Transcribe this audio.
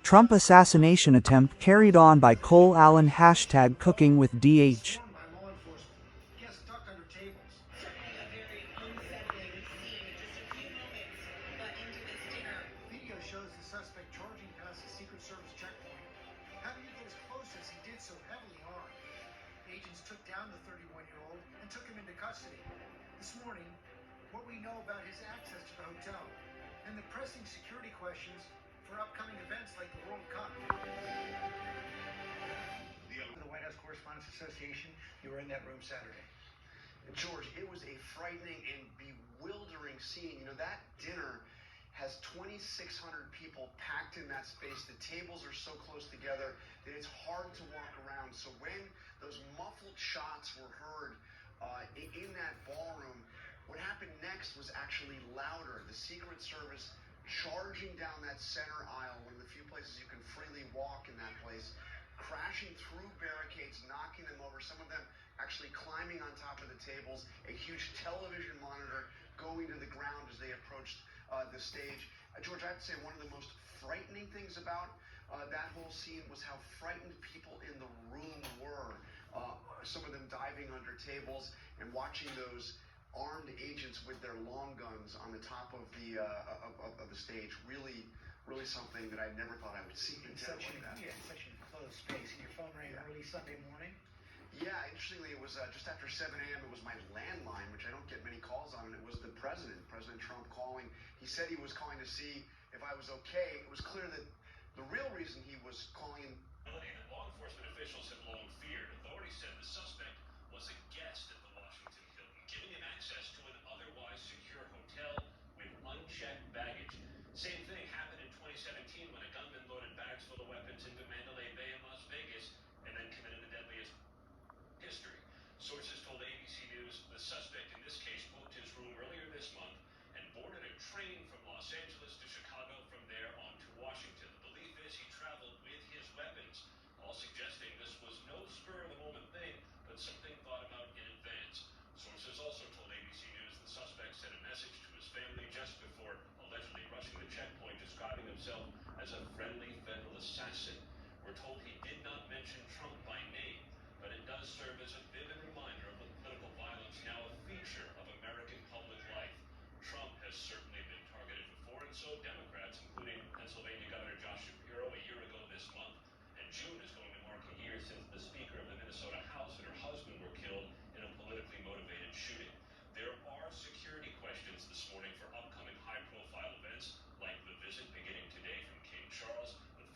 Trump assassination attempt carried on by Cole Allen #cooking with DH. Video shows the suspect charging past the Secret Service checkpoint. How did he get as close as he did so heavily armed? Agents took down the 31-year-old and took him into custody. This morning, what we know about his access to the hotel and the pressing security questions for upcoming events like the World Cup. The White House Correspondents Association, you were in that room Saturday. George, it was a frightening and bewildering scene. You know, that dinner has 2,600 people packed in that space. The tables are so close together that it's hard to walk around. So when those muffled shots were heard in that ballroom, what happened next was actually louder. The Secret Service charging down that center aisle, one of the few places you can freely walk in that place, crashing through barricades, knocking them over, some of them actually climbing on top of the tables, a huge television monitor going to the ground as they approached the stage. George, I have to say, one of the most frightening things about that whole scene was how frightened people in the room were. Some of them diving under tables and watching those armed agents with their long guns on the top of the stage. Really something that I never thought I would see in such like that. Yeah, such an enclosed space. And your phone rang early Sunday morning? Yeah, interestingly, it was just after 7 a.m. It was my landline, which I don't get many calls on, and it was the President Trump calling. He said he was calling to see if I was okay. It was clear that the real reason he was calling in. Law enforcement officials have long feared. Authorities said the suspect was a guest at the Washington Hilton, giving him access to an otherwise secure hotel with unchecked baggage. Same thing happened in 2017 when a gunman loaded bags full of weapons into Mandalay Bay in Las Vegas and then committed the deadliest history. Sources told ABC News the suspect in this case booked his room earlier this month and boarded a train from Los Angeles to Chicago, from there on to Washington. The belief is he traveled with his weapons, all suggesting this was no spur-of-the-moment thing, but something thought about in advance. Sources also told ABC News the suspect sent a message to his family just before allegedly rushing the checkpoint, describing himself as a friendly federal assassin. We're told he did not mention Trump by name, but it does serve as a vivid reminder of the political violence now a feature of American public life. Trump has certainly been targeted before, and so Democrats, including Pennsylvania